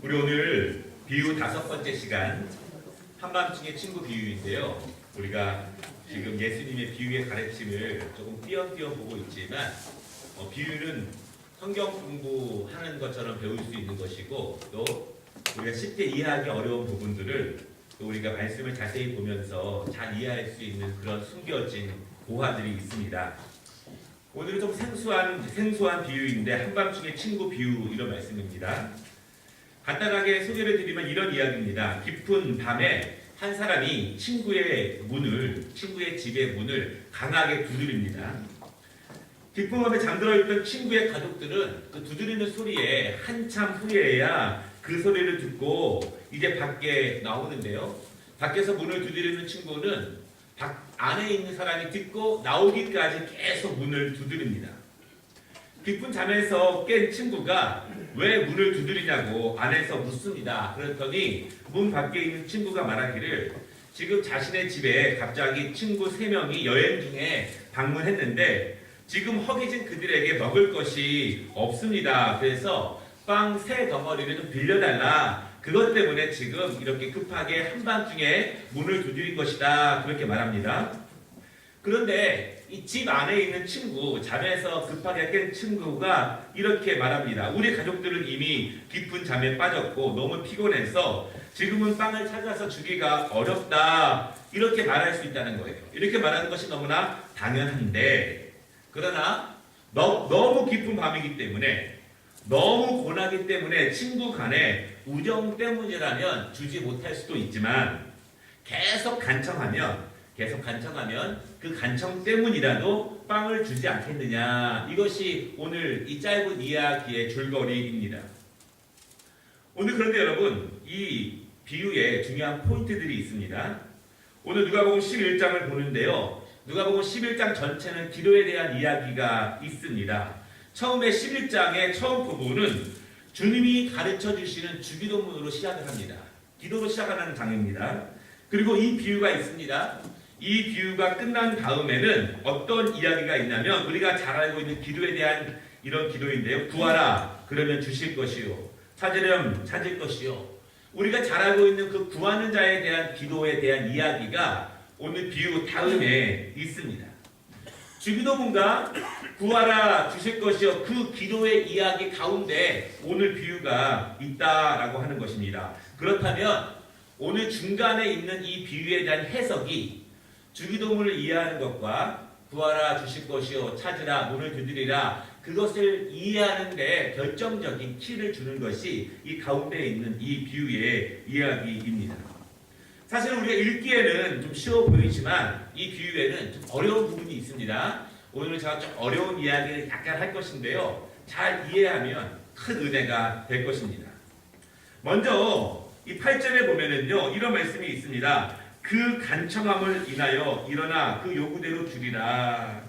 우리 오늘 비유 5번째 시간 한밤중의 친구 비유인데요. 우리가 지금 예수님의 비유의 가르침을 조금 띄엄띄엄 보고 있지만 비유는 성경 공부하는 것처럼 배울 수 있는 것이고 또 우리가 쉽게 이해하기 어려운 부분들을 또 우리가 말씀을 자세히 보면서 잘 이해할 수 있는 그런 숨겨진 고화들이 있습니다. 오늘은 좀 생소한 비유인데 한밤중의 친구 비유 이런 말씀입니다. 간단하게 소개를 드리면 이런 이야기입니다. 깊은 밤에 한 사람이 친구의 집의 문을 강하게 두드립니다. 깊은 밤에 잠들어 있던 친구의 가족들은 그 두드리는 소리에 한참 후에야 그 소리를 듣고 이제 밖에 나오는데요. 밖에서 문을 두드리는 친구는 밖 안에 있는 사람이 듣고 나오기까지 계속 문을 두드립니다. 깊은 잠에서 깬 친구가 왜 문을 두드리냐고 안에서 묻습니다. 그랬더니 문 밖에 있는 친구가 말하기를 지금 자신의 집에 갑자기 친구 3명이 여행 중에 방문했는데 지금 허기진 그들에게 먹을 것이 없습니다. 그래서 빵 3덩어리를 좀 빌려달라. 그것 때문에 지금 이렇게 급하게 한밤중에 문을 두드린 것이다. 그렇게 말합니다. 그런데 이 집 안에 있는 친구, 잠에서 급하게 깬 친구가 이렇게 말합니다. 우리 가족들은 이미 깊은 잠에 빠졌고 너무 피곤해서 지금은 빵을 찾아서 주기가 어렵다. 이렇게 말할 수 있다는 거예요. 이렇게 말하는 것이 너무나 당연한데 그러나 너무 깊은 밤이기 때문에 너무 고나기 때문에 친구 간에 우정 때문이라면 주지 못할 수도 있지만 계속 간청하면 그 간청 때문이라도 빵을 주지 않겠느냐. 이것이 오늘 이 짧은 이야기의 줄거리입니다. 오늘 그런데 여러분 이 비유에 중요한 포인트들이 있습니다. 오늘 누가복음 11장을 보는데요. 누가복음 11장 전체는 기도에 대한 이야기가 있습니다. 처음에 11장의 처음 부분은 주님이 가르쳐 주시는 주기도문으로 시작을 합니다. 기도로 시작하는 장입니다. 그리고 이 비유가 있습니다. 이 비유가 끝난 다음에는 어떤 이야기가 있냐면 우리가 잘 알고 있는 기도에 대한 이런 기도인데요. 구하라 그러면 주실 것이요. 찾으렴 찾을 것이요. 우리가 잘 알고 있는 그 구하는 자에 대한 기도에 대한 이야기가 오늘 비유 다음에 있습니다. 주기도문과 구하라 주실 것이요. 그 기도의 이야기 가운데 오늘 비유가 있다라고 하는 것입니다. 그렇다면 오늘 중간에 있는 이 비유에 대한 해석이 주기도문을 이해하는 것과 구하라 주실 것이요 찾으라 문을 두드리라 그것을 이해하는 데 결정적인 키를 주는 것이 이 가운데 있는 이 비유의 이야기입니다. 사실 우리가 읽기에는 좀 쉬워 보이지만 이 비유에는 좀 어려운 부분이 있습니다. 오늘 제가 좀 어려운 이야기를 약간 할 것인데요. 잘 이해하면 큰 은혜가 될 것입니다. 먼저 이 8절에 보면은요 이런 말씀이 있습니다. 그 간청함을 인하여 일어나 그 요구대로 주리라.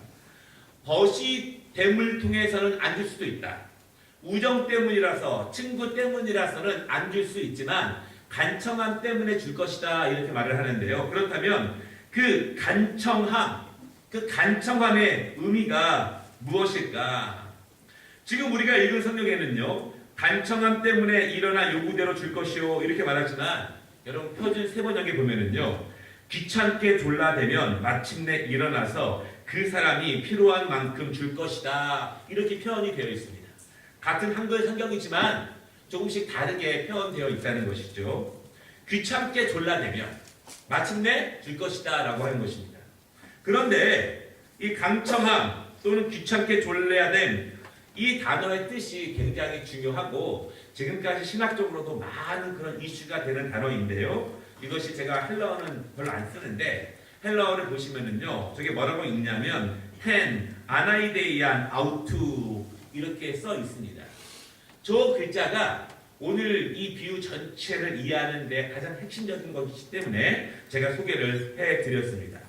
벗이 됨을 통해서는 안 줄 수도 있다. 우정 때문이라서 친구 때문이라서는 안 줄 수 있지만 간청함 때문에 줄 것이다 이렇게 말을 하는데요. 그렇다면 그 간청함의 의미가 무엇일까? 지금 우리가 읽은 성경에는요 간청함 때문에 일어나 요구대로 줄 것이요 이렇게 말하지만 여러분 표준 세번역에 보면은요 귀찮게 졸라대면 마침내 일어나서 그 사람이 필요한 만큼 줄 것이다 이렇게 표현이 되어 있습니다. 같은 한글 성경이지만 조금씩 다르게 표현되어 있다는 것이죠. 귀찮게 졸라대면 마침내 줄 것이다 라고 하는 것입니다. 그런데 이 강청함 또는 귀찮게 졸라야 됨 이 단어의 뜻이 굉장히 중요하고 지금까지 신학적으로도 많은 그런 이슈가 되는 단어인데요. 이것이 제가 헬라어는 별로 안 쓰는데 헬라어를 보시면은요 저게 뭐라고 읽냐면 헨, 아나이데이안, 아우투 이렇게 써 있습니다. 저 글자가 오늘 이 비유 전체를 이해하는 데 가장 핵심적인 것이기 때문에 제가 소개를 해드렸습니다.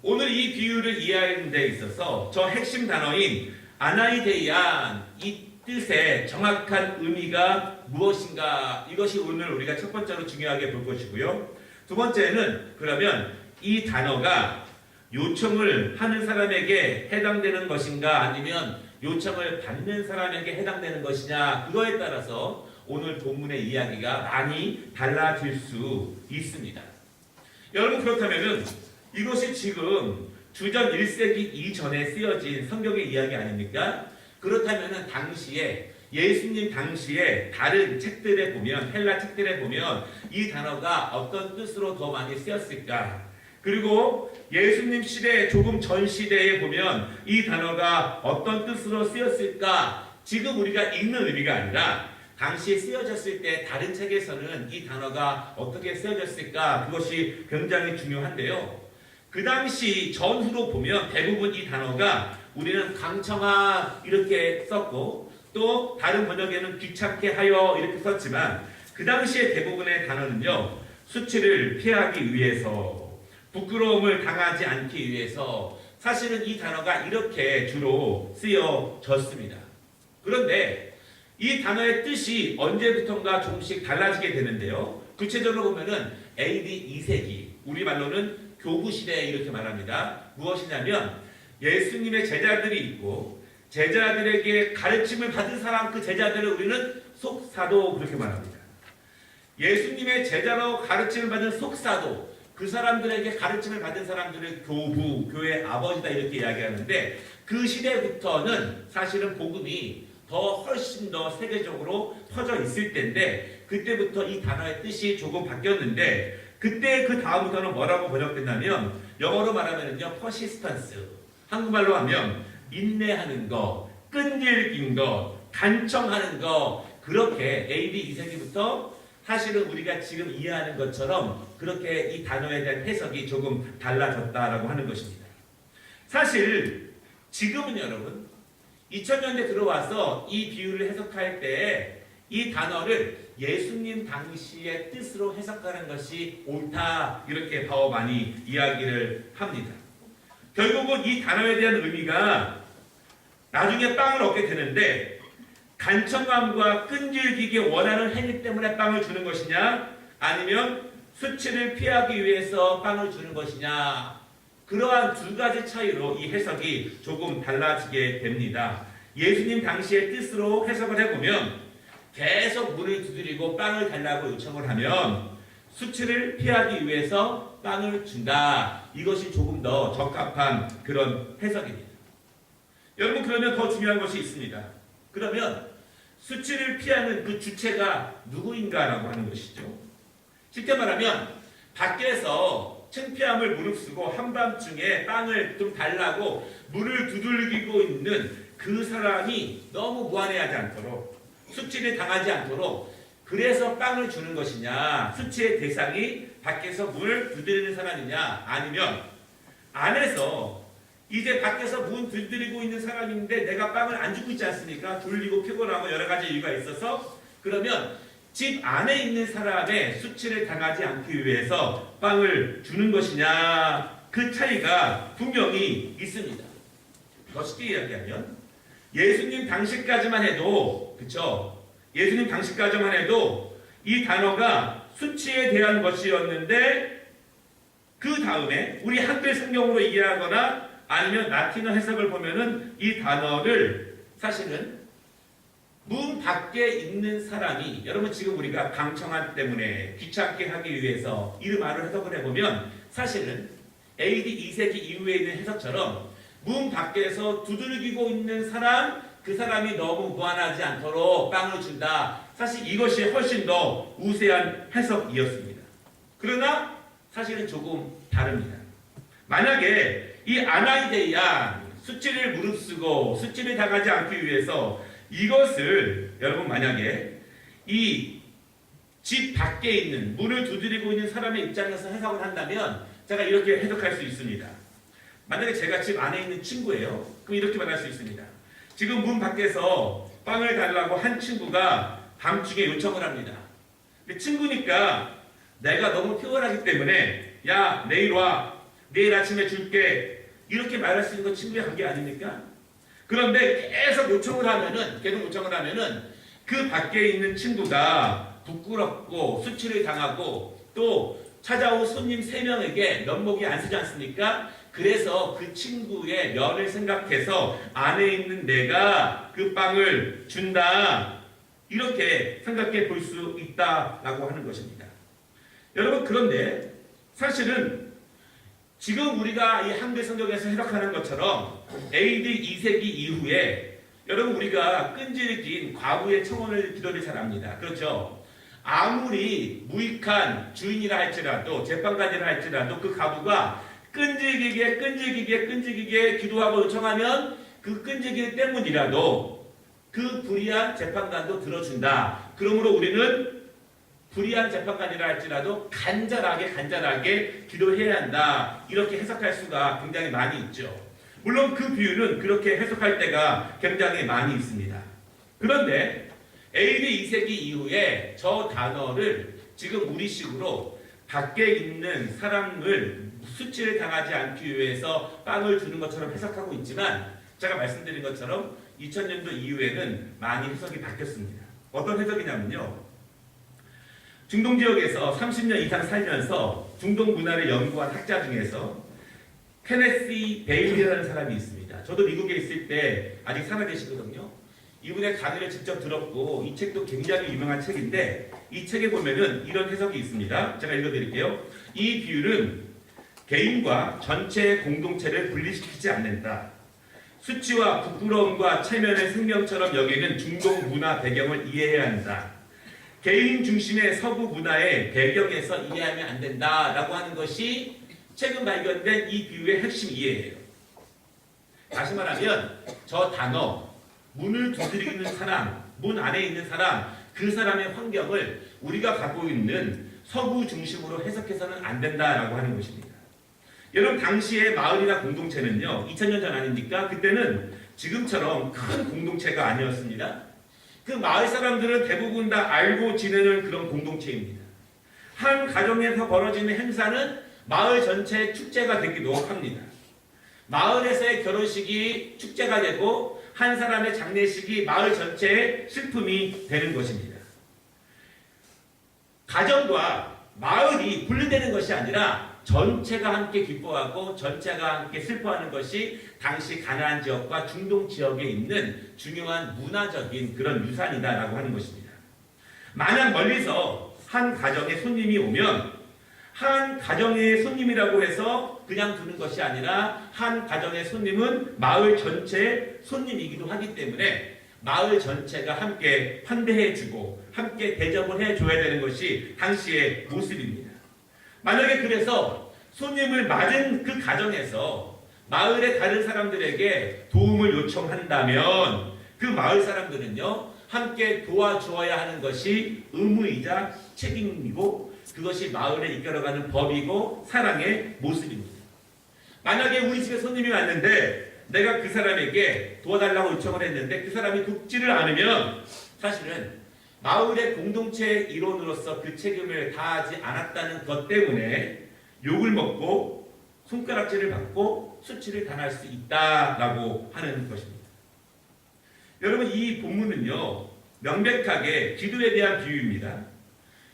오늘 이 비유를 이해하는 데 있어서 저 핵심 단어인 아나이데이안 이 뜻의 정확한 의미가 무엇인가 이것이 오늘 우리가 첫 번째로 중요하게 볼 것이고요. 두 번째는 그러면 이 단어가 요청을 하는 사람에게 해당되는 것인가 아니면 요청을 받는 사람에게 해당되는 것이냐 그거에 따라서 오늘 본문의 이야기가 많이 달라질 수 있습니다. 여러분, 그렇다면은 이것이 지금 주전 1세기 이전에 쓰여진 성경의 이야기 아닙니까? 그렇다면은 당시에 예수님 당시에 다른 책들에 보면, 헬라 책들에 보면 이 단어가 어떤 뜻으로 더 많이 쓰였을까? 그리고 예수님 시대 조금 전 시대에 보면 이 단어가 어떤 뜻으로 쓰였을까? 지금 우리가 읽는 의미가 아니라 당시에 쓰여졌을 때 다른 책에서는 이 단어가 어떻게 쓰여졌을까? 그것이 굉장히 중요한데요. 그 당시 전후로 보면 대부분 이 단어가 우리는 강청하 이렇게 썼고 또 다른 번역에는 귀찮게 하여 이렇게 썼지만 그 당시에 대부분의 단어는요. 수치를 피하기 위해서, 부끄러움을 당하지 않기 위해서 사실은 이 단어가 이렇게 주로 쓰여졌습니다. 그런데 이 단어의 뜻이 언제부턴가 조금씩 달라지게 되는데요. 구체적으로 보면은 AD 2세기, 우리말로는 교부시대 이렇게 말합니다. 무엇이냐면 예수님의 제자들이 있고 제자들에게 가르침을 받은 사람, 그 제자들을 우리는 속사도 그렇게 말합니다. 예수님의 제자로 가르침을 받은 속사도, 그 사람들에게 가르침을 받은 사람들을 교부, 교회 아버지다 이렇게 이야기하는데 그 시대부터는 사실은 복음이 훨씬 더 세계적으로 퍼져 있을 때인데 그때부터 이 단어의 뜻이 조금 바뀌었는데 그때 그 다음부터는 뭐라고 번역됐냐면 영어로 말하면요 persistence, 한국말로 하면 인내하는 것, 끈질긴 것, 간청하는 것, 그렇게 AD 2세기부터 사실은 우리가 지금 이해하는 것처럼 그렇게 이 단어에 대한 해석이 조금 달라졌다라고 하는 것입니다. 사실 지금은 여러분 2000년대 들어와서 이 비유를 해석할 때 이 단어를 예수님 당시의 뜻으로 해석하는 것이 옳다 이렇게 더 많이 이야기를 합니다. 결국은 이 단어에 대한 의미가 나중에 빵을 얻게 되는데 간청함과 끈질기게 원하는 행위 때문에 빵을 주는 것이냐 아니면 수치를 피하기 위해서 빵을 주는 것이냐, 그러한 두 가지 차이로 이 해석이 조금 달라지게 됩니다. 예수님 당시의 뜻으로 해석을 해보면 계속 문을 두드리고 빵을 달라고 요청을 하면 수치를 피하기 위해서 빵을 준다. 이것이 조금 더 적합한 그런 해석입니다. 여러분, 그러면 더 중요한 것이 있습니다. 그러면 수치를 피하는 그 주체가 누구인가라고 하는 것이죠. 쉽게 말하면 밖에서 창피함을 무릅쓰고 한밤중에 빵을 좀 달라고 문을 두들기고 있는 그 사람이 너무 무안해하지 않도록, 수치를 당하지 않도록 그래서 빵을 주는 것이냐, 수치의 대상이 밖에서 문을 두드리는 사람이냐, 아니면 안에서 이제 밖에서 문 두드리고 있는 사람인데 내가 빵을 안 주고 있지 않습니까? 졸리고 피곤하고 여러 가지 이유가 있어서, 그러면 집 안에 있는 사람의 수치를 당하지 않기 위해서 빵을 주는 것이냐, 그 차이가 분명히 있습니다. 더 쉽게 이야기하면 예수님 당시까지만 해도, 그쵸? 예수님 당시까지만 해도 이 단어가 수치에 대한 것이었는데 그 다음에 우리 한글 성경으로 이해하거나 아니면 라틴어 해석을 보면은 이 단어를 사실은 문 밖에 있는 사람이, 여러분 지금 우리가 강청함 때문에 귀찮게 하기 위해서 이 말을 해석을 해보면 사실은 AD 2세기 이후에 있는 해석처럼 문 밖에서 두들기고 있는 사람, 그 사람이 너무 무안하지 않도록 빵을 준다. 사실 이것이 훨씬 더 우세한 해석이었습니다. 그러나 사실은 조금 다릅니다. 만약에 이 아나이데이아, 수치를 무릅쓰고 수치를 당하지 않기 위해서 이것을 여러분 만약에 이 집 밖에 있는 문을 두드리고 있는 사람의 입장에서 해석을 한다면 제가 이렇게 해석할 수 있습니다. 만약에 제가 집 안에 있는 친구예요. 그럼 이렇게 말할 수 있습니다. 지금 문 밖에서 빵을 달라고 한 친구가 밤중에 요청을 합니다. 근데 친구니까 내가 너무 피곤하기 때문에 야 내일 와, 내일 아침에 줄게, 이렇게 말할 수 있는 건 친구의 관계 아닙니까? 그런데 계속 요청을 하면은 그 밖에 있는 친구가 부끄럽고 수치를 당하고 또 찾아온 손님 3명에게 면목이 안 쓰지 않습니까? 그래서 그 친구의 면을 생각해서 안에 있는 내가 그 빵을 준다. 이렇게 생각해 볼 수 있다라고 하는 것입니다. 여러분, 그런데 사실은 지금 우리가 이 한글 성경에서 해석하는 것처럼 AD 2세기 이후에 여러분, 우리가 끈질긴 과부의 청혼을 기도를 잘 합니다. 그렇죠? 아무리 무익한 주인이라 할지라도, 재판관이라 할지라도 그 과부가 끈질기게 기도하고 요청하면 그 끈질기 때문이라도 그 불의한 재판관도 들어준다. 그러므로 우리는 불의한 재판관이라 할지라도 간절하게 기도해야 한다. 이렇게 해석할 수가 굉장히 많이 있죠. 물론 그 비유는 그렇게 해석할 때가 굉장히 많이 있습니다. 그런데 AD 2세기 이후에 저 단어를 지금 우리식으로 밖에 있는 사람을 수치를 당하지 않기 위해서 빵을 주는 것처럼 해석하고 있지만, 제가 말씀드린 것처럼 2000년도 이후에는 많이 해석이 바뀌었습니다. 어떤 해석이냐면요, 중동 지역에서 30년 이상 살면서 중동 문화를 연구한 학자 중에서 케네시 베일이라는 사람이 있습니다. 저도 미국에 있을 때 아직 살아계시거든요. 이분의 강의를 직접 들었고, 이 책도 굉장히 유명한 책인데, 이 책에 보면은 이런 해석이 있습니다. 제가 읽어드릴게요. 이 비율은 개인과 전체 공동체를 분리시키지 않는다. 수치와 부끄러움과 체면을 생명처럼 여기는 중동 문화 배경을 이해해야 한다. 개인 중심의 서구 문화의 배경에서 이해하면 안 된다라고 하는 것이 최근 발견된 이 비유의 핵심 이해예요. 다시 말하면 저 단어, 문을 두드리는 사람, 문 안에 있는 사람, 그 사람의 환경을 우리가 갖고 있는 서구 중심으로 해석해서는 안 된다라고 하는 것입니다. 여러분, 당시의 마을이나 공동체는요, 2000년 전 아닙니까? 그때는 지금처럼 큰 공동체가 아니었습니다. 그 마을 사람들은 대부분 다 알고 지내는 그런 공동체입니다. 한 가정에서 벌어지는 행사는 마을 전체의 축제가 되기도 합니다. 마을에서의 결혼식이 축제가 되고 한 사람의 장례식이 마을 전체의 슬픔이 되는 것입니다. 가정과 마을이 분리되는 것이 아니라 전체가 함께 기뻐하고 전체가 함께 슬퍼하는 것이 당시 가나안 지역과 중동 지역에 있는 중요한 문화적인 그런 유산이다라고 하는 것입니다. 만약 멀리서 한 가정에 손님이 오면 한 가정의 손님이라고 해서 그냥 두는 것이 아니라 한 가정의 손님은 마을 전체의 손님이기도 하기 때문에 마을 전체가 함께 환대해주고 함께 대접을 해줘야 되는 것이 당시의 모습입니다. 만약에 그래서 손님을 맞은 그 가정에서 마을의 다른 사람들에게 도움을 요청한다면 그 마을 사람들은요, 함께 도와주어야 하는 것이 의무이자 책임이고 그것이 마을을 이끌어가는 법이고 사랑의 모습입니다. 만약에 우리 집에 손님이 왔는데 내가 그 사람에게 도와달라고 요청을 했는데 그 사람이 돕지를 않으면 사실은 마을의 공동체 일원으로서 그 책임을 다하지 않았다는 것 때문에 욕을 먹고 손가락질을 받고 수치를 당할 수 있다라고 하는 것입니다. 여러분, 이 본문은요, 명백하게 기도에 대한 비유입니다.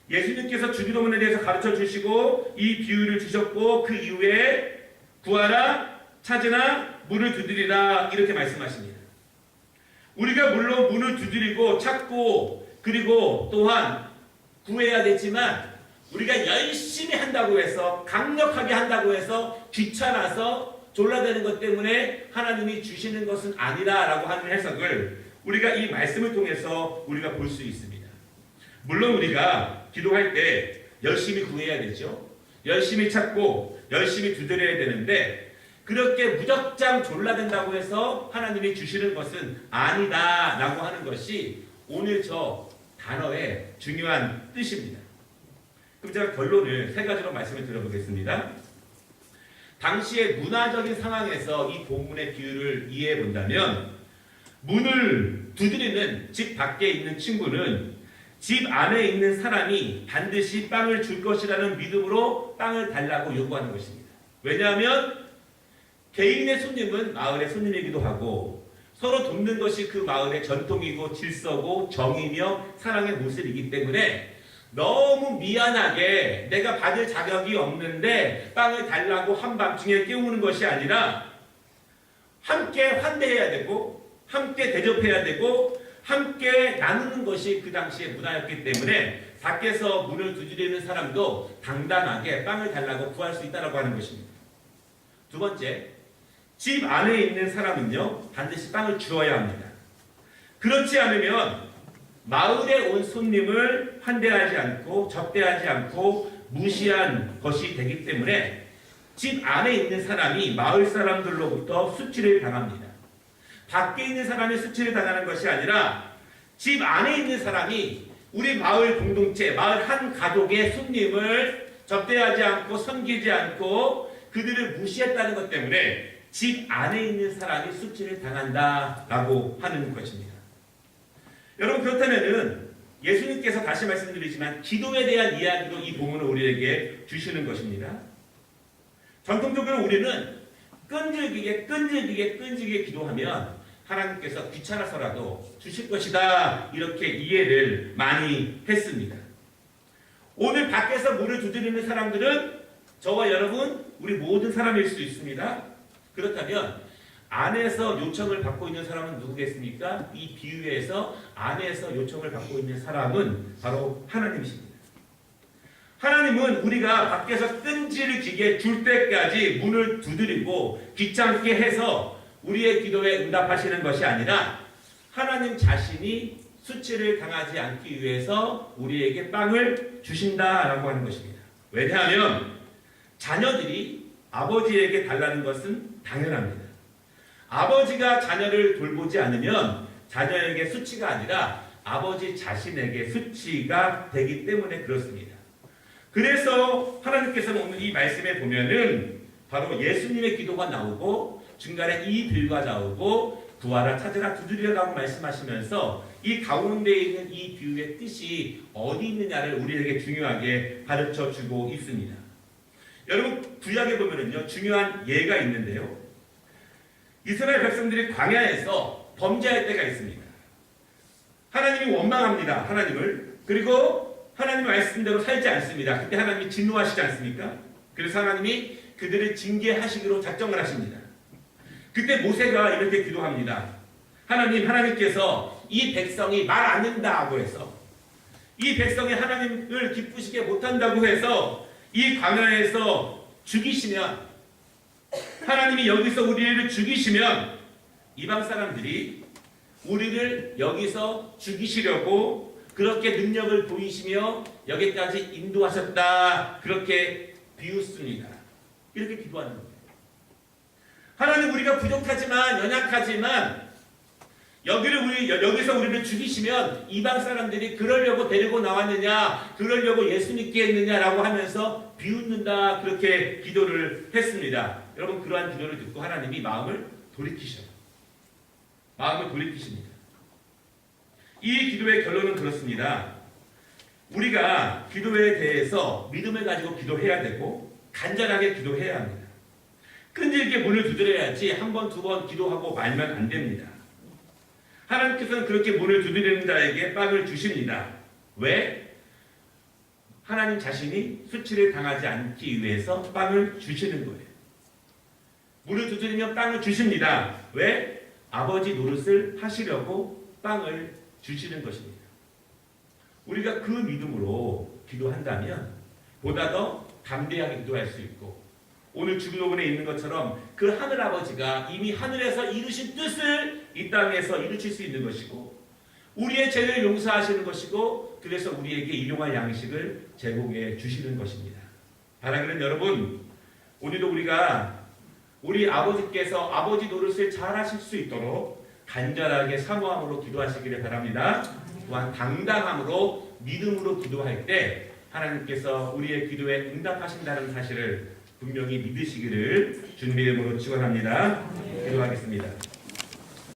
예수님께서 주기도문에 대해서 가르쳐 주시고 이 비유를 주셨고 그 이후에 구하라, 찾으라, 문을 두드리라 이렇게 말씀하십니다. 우리가 물론 문을 두드리고 찾고 그리고 또한 구해야 되지만 우리가 열심히 한다고 해서 강력하게 한다고 해서 귀찮아서 졸라대는 것 때문에 하나님이 주시는 것은 아니라라고 하는 해석을 우리가 이 말씀을 통해서 우리가 볼 수 있습니다. 물론 우리가 기도할 때 열심히 구해야 되죠. 열심히 찾고 열심히 두드려야 되는데 그렇게 무작정 졸라댄다고 해서 하나님이 주시는 것은 아니다라고 하는 것이 오늘 저 단어의 중요한 뜻입니다. 그럼 제가 결론을 세 가지로 말씀을 드려보겠습니다. 당시의 문화적인 상황에서 이 본문의 비유를 이해해 본다면 문을 두드리는 집 밖에 있는 친구는 집 안에 있는 사람이 반드시 빵을 줄 것이라는 믿음으로 빵을 달라고 요구하는 것입니다. 왜냐하면 개인의 손님은 마을의 손님이기도 하고 서로 돕는 것이 그 마을의 전통이고 질서고 정이며 사랑의 모습이기 때문에 너무 미안하게 내가 받을 자격이 없는데 빵을 달라고 한밤중에 깨우는 것이 아니라 함께 환대해야 되고 함께 대접해야 되고 함께 나누는 것이 그 당시의 문화였기 때문에 밖에서 문을 두드리는 사람도 당당하게 빵을 달라고 구할 수 있다고 하는 것입니다. 두 번째, 집 안에 있는 사람은요, 반드시 빵을 주어야 합니다. 그렇지 않으면 마을에 온 손님을 환대하지 않고 접대하지 않고 무시한 것이 되기 때문에 집 안에 있는 사람이 마을 사람들로부터 수치를 당합니다. 밖에 있는 사람이 수치를 당하는 것이 아니라 집 안에 있는 사람이 우리 마을 공동체, 마을 한 가족의 손님을 접대하지 않고 섬기지 않고 그들을 무시했다는 것 때문에 집 안에 있는 사람이 수치를 당한다라고 하는 것입니다. 여러분, 그렇다면은 예수님께서 다시 말씀드리지만 기도에 대한 이야기도 이 본문을 우리에게 주시는 것입니다. 전통적으로 우리는 끈질기게 기도하면 하나님께서 귀찮아서라도 주실 것이다, 이렇게 이해를 많이 했습니다. 오늘 밖에서 문을 두드리는 사람들은 저와 여러분, 우리 모든 사람일 수 있습니다. 그렇다면 안에서 요청을 받고 있는 사람은 누구겠습니까? 이 비유에서 안에서 요청을 받고 있는 사람은 바로 하나님이십니다. 하나님은 우리가 밖에서 끈질기게 줄 때까지 문을 두드리고 귀찮게 해서 우리의 기도에 응답하시는 것이 아니라 하나님 자신이 수치를 당하지 않기 위해서 우리에게 빵을 주신다라고 하는 것입니다. 왜냐하면 자녀들이 아버지에게 달라는 것은 당연합니다. 아버지가 자녀를 돌보지 않으면 자녀에게 수치가 아니라 아버지 자신에게 수치가 되기 때문에 그렇습니다. 그래서 하나님께서는 오늘 이 말씀에 보면은 바로 예수님의 기도가 나오고 중간에 이 빌가 나오고 구하라 찾으라 두드리라고 말씀하시면서 이 가운데 있는 이 비유의 뜻이 어디 있느냐를 우리에게 중요하게 가르쳐 주고 있습니다. 여러분, 구약에 보면은요, 중요한 예가 있는데요. 이스라엘 백성들이 광야에서 범죄할 때가 있습니다. 하나님이 원망합니다. 하나님을. 그리고 하나님 말씀대로 살지 않습니다. 그때 하나님이 진노하시지 않습니까? 그래서 하나님이 그들을 징계하시기로 작정을 하십니다. 그때 모세가 이렇게 기도합니다. 하나님께서 이 백성이 말 안 듣는다고 해서, 이 백성이 하나님을 기쁘시게 못한다고 해서 이 광야에서 죽이시면, 하나님이 여기서 우리를 죽이시면 이방 사람들이 우리를 여기서 죽이시려고 그렇게 능력을 보이시며 여기까지 인도하셨다, 그렇게 비웃습니다. 이렇게 기도하는 거예요. 하나님, 우리가 부족하지만 연약하지만 여기서 우리를 죽이시면 이방 사람들이 그러려고 데리고 나왔느냐, 그러려고 예수 믿게 했느냐라고 하면서 비웃는다, 그렇게 기도를 했습니다. 여러분, 그러한 기도를 듣고 하나님이 마음을 돌이키셔요. 마음을 돌이키십니다. 이 기도의 결론은 그렇습니다. 우리가 기도에 대해서 믿음을 가지고 기도해야 되고 간절하게 기도해야 합니다. 끈질기게 문을 두드려야지 한 번, 두 번 기도하고 말면 안 됩니다. 하나님께서는 그렇게 문을 두드리는 자에게 빵을 주십니다. 왜? 하나님 자신이 수치를 당하지 않기 위해서 빵을 주시는 거예요. 문을 두드리면 빵을 주십니다. 왜? 아버지 노릇을 하시려고 빵을 주시는 것입니다. 우리가 그 믿음으로 기도한다면 보다 더 담대하게 기도할 수 있고, 오늘 주기도문에 있는 것처럼 그 하늘아버지가 이미 하늘에서 이루신 뜻을 이 땅에서 이루실 수 있는 것이고, 우리의 죄를 용서하시는 것이고, 그래서 우리에게 일용할 양식을 제공해 주시는 것입니다. 사랑하는 여러분, 오늘도 우리가 우리 아버지께서 아버지 노릇을 잘 하실 수 있도록 간절하게 사모함으로 기도하시기를 바랍니다. 또한 당당함으로 믿음으로 기도할 때 하나님께서 우리의 기도에 응답하신다는 사실을 분명히 믿으시기를 주님의 이름으로 축원합니다. 기도하겠습니다.